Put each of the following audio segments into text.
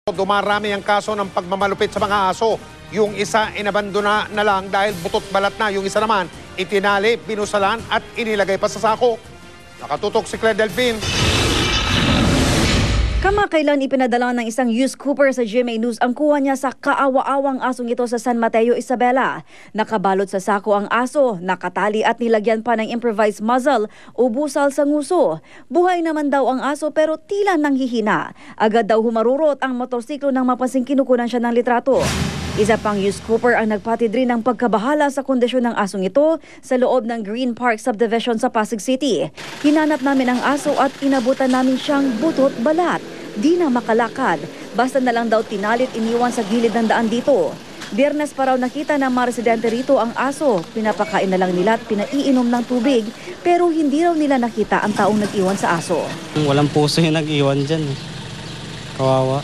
Dumarami ang kaso ng pagmamalupit sa mga aso. Yung isa inabandona na lang dahil butot balat na. Yung isa naman itinali, binusalan at inilagay pa sa sako. Nakatutok si Claire Delphine. Kamakailan ipinadala ng isang youth scooper sa GMA News ang kuha niya sa kaawa-awang asong ito sa San Mateo, Isabela. Nakabalot sa sako ang aso, nakatali at nilagyan pa ng improvised muzzle o busal sa nguso. Buhay naman daw ang aso pero tila nanghihina. Agad daw humarurot ang motorsiklo nang mapansing kinukunan siya ng litrato. Isa pang youth scooper ang nagpatid rin ng pagkabahala sa kondisyon ng asong ito sa loob ng Green Park Subdivision sa Pasig City. Hinanap namin ang aso at inabutan namin siyang butot balat. Di na makalakad. Basta na lang daw tinalit iniwan sa gilid ng daan dito. Biyernes pa raw nakita ng mga residente rito ang aso. Pinapakain na lang nila at pinaiinom ng tubig pero hindi raw nila nakita ang taong nag-iwan sa aso. Walang puso yung nag-iwan dyan. Kawawa.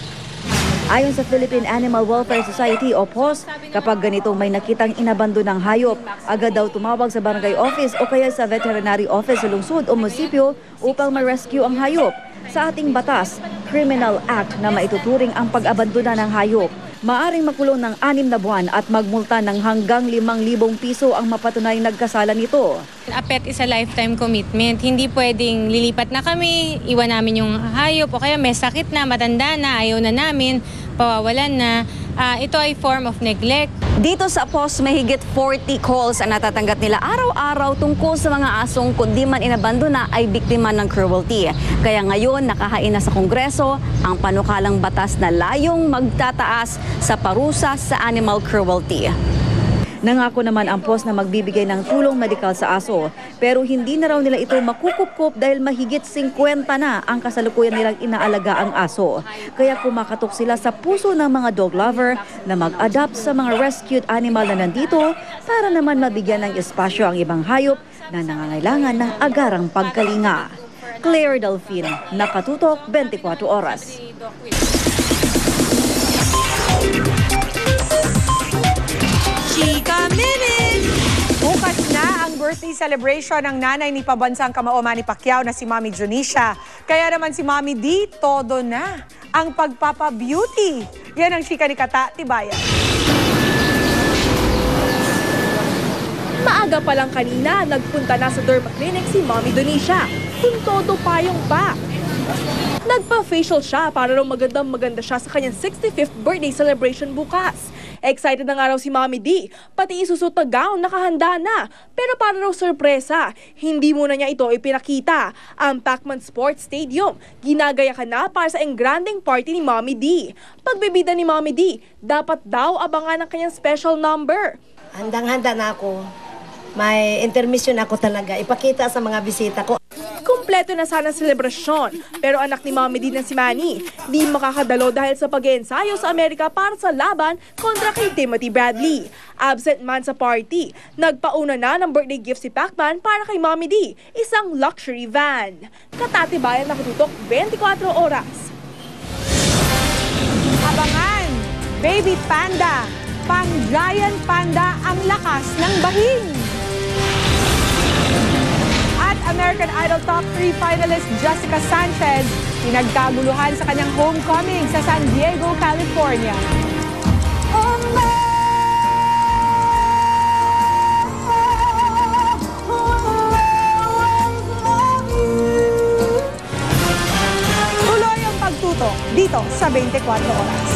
Ayon sa Philippine Animal Welfare Society o POS, kapag ganitong may nakitang inabando ng hayop, agad daw tumawag sa barangay office o kaya sa veterinary office sa lungsod o munisipyo upang ma-rescue ang hayop. Sa ating batas, Criminal Act na maituturing ang pag-abandona ng hayop. Maaring makulong ng 6 na buwan at magmulta ng hanggang 5,000 piso ang mapatunay nagkasala nito. A pet is a lifetime commitment. Hindi pwedeng lilipat na kami, iwan namin yung hayop o kaya may sakit na, matanda na, ayaw na namin, pawawalan na. Ito ay form of neglect. Dito sa POS, may higit 40 calls ang natatanggap nila araw-araw tungkol sa mga asong kundi man inabandona ay biktima ng cruelty. Kaya ngayon, nakahain na sa Kongreso ang panukalang batas na layong magtataas sa parusa sa animal cruelty. Nangako naman ang POS na magbibigay ng tulong medikal sa aso. Pero hindi na raw nila ito makukupkup dahil mahigit 50 na ang kasalukuyan nilang inaalaga ang aso. Kaya kumakatok sila sa puso ng mga dog lover na mag-adapt sa mga rescued animal na nandito para naman mabigyan ng espasyo ang ibang hayop na nangangailangan ng agarang pagkalinga. Claire Delphine, Nakatutok, 24 Oras. Chika Minute! Bukas na ang birthday celebration ng nanay ni pabansang kamao Manny Pacquiao na si Mami Junisha. Kaya naman si Mami D, todo na ang pagpapa-beauty. Yan ang chika ni Kata Tibayan. Maaga pa lang kanina, nagpunta na sa derma clinic si Mami Junisha. Kung todo payong pa. Nagpa-facial siya para raw maganda siya sa kanyang 65th birthday celebration bukas. Excited na nga raw si Mami D, pati isusot na gown nakahanda na. Pero para raw sorpresa, hindi muna niya ito ipinakita. Ang Pacman Sports Stadium, ginagaya ka na para sa engranding party ni Mami D. Pagbibida ni Mami D, dapat daw abangan ang kanyang special number. Handang-handa na ako. May intermission ako talaga. Ipakita sa mga bisita ko. Kumpleto na sana ang selebrasyon, pero anak ni Mami D na si Manny, di makakadalo dahil sa pag-eensayo sa Amerika para sa laban kontra kay Timothy Bradley. Absent man sa party, nagpauna na ng birthday gift si Pacman para kay Mami D, isang luxury van. Katatibayan, Nakatutok, 24 Oras. Abangan! Baby Panda! Pang Giant Panda ang lakas ng bahing! At American Idol Top 3 finalist Jessica Sanchez pinagkaguluhan sa kanyang homecoming sa San Diego, California. Tuloy ang pagtutok dito sa 24 Oras.